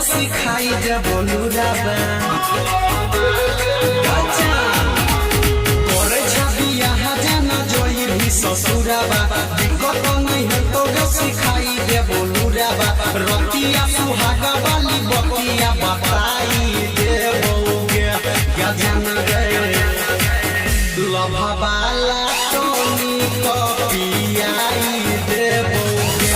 सिखाई दे बोलुराबा करे छबिया जाना जोई भी ससुराबा दिक्कत नहीं है तो सिखाई दे बोलुराबा रतिया सुहागा वाली बतिया बताई दे बोगे क्या जान गए लभवाला टोनी कपियाई दे बोगे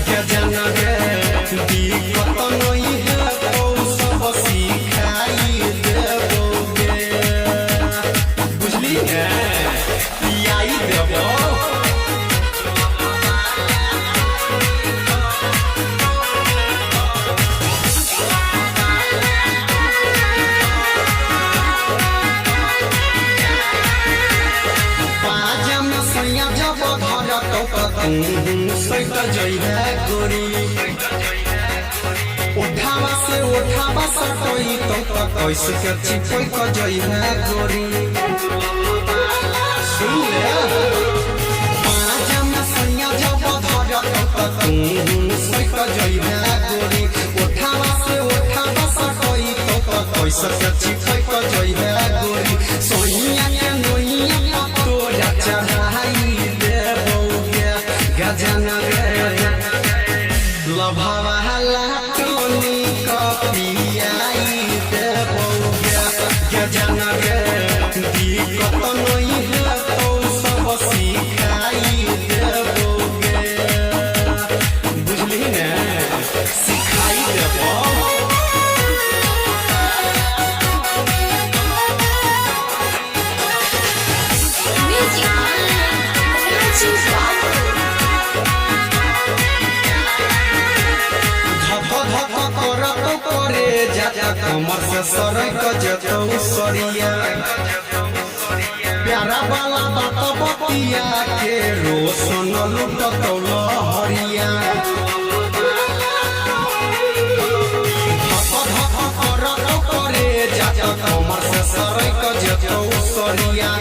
क्या जान गए दिक्कत नहीं है तो सब सिखाई दे बोगे बुझली है पियाई देबो सैट जई है गोरी उठावा से उठावा सटोई तो कैसे के चिपई क जई है गोरी सुन ले पाजा में सैया जब धर तो सैट जई है गोरी उठावा से उठावा सटोई तो कैसे के चिपई क जई है गोरी सोइया के नोइया तोरा चढ़ाई लभवाला टोनी कपियाई दे बोगे क्या जान गए दिक्कत नहीं है तो सब सिखाई दे बोगे बुझली ने सिखाई देबो कमर से सरक जतौ सरिया प्यारा वाला बात बतिया के रोशन लुटतौ लहरिया धक धक करत करे जात कमर से सरक जतौ सरिया